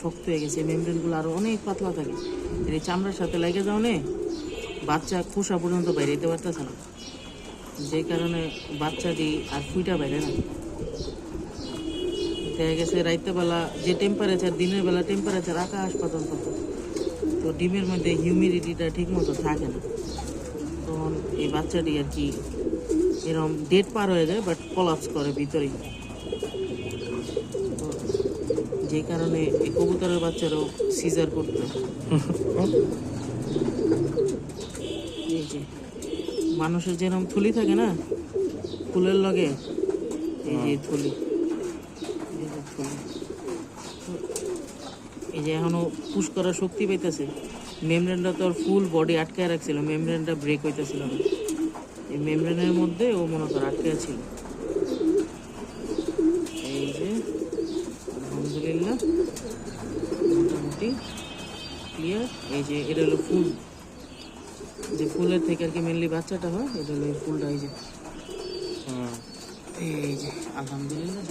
শক্ত হয়ে গেছে, মেমব্রেনগুলো আরও অনেক পাতলা থাকে। এই চামড়ার সাথে লেগে যাওয়ানে বাচ্চা খোসা পর্যন্ত বাইরে যেতে পারতেছে না, যে কারণে বাচ্চাটি আর ফুইটা বাইরে না। দেখা গেছে রাইতেবেলা যে টেম্পারেচার, দিনের বেলা টেম্পারেচার আকাশ পাতাল তত, তো ডিমের মধ্যে হিউমিডিটিটা ঠিক মতো থাকে না, তখন এই বাচ্চাটি আর কি এরকম ডেট পার হয়ে যায়, বাট কলাপস করে ভিতরেই। তো যে কারণে এই কবুতরের বাচ্চারাও সিজার করতে হয়। এই যে মানুষের যেরকম থলি থাকে না ফুলের লগে, এই যে থলি, এই যে এখনো পুশ করার শক্তি পাইতেছে। মেমব্রেনটা তো আর ফুল বডি আটকায় রাখছিল, মেমব্রেনটা ব্রেক হইতেছিল না, এই মেমব্রেনের মধ্যে ও মনে কর আটকায় ছিল। এই যে আলহামদুলিল্লাহ মোটামুটি ক্লিয়ার। এই যে এটা হলো ফুল, যে ফুলের থেকে আর কি মেনলি বাচ্চাটা হয়, এটা হলো এই ফুলটা। এই যে আলহামদুলিল্লাহ।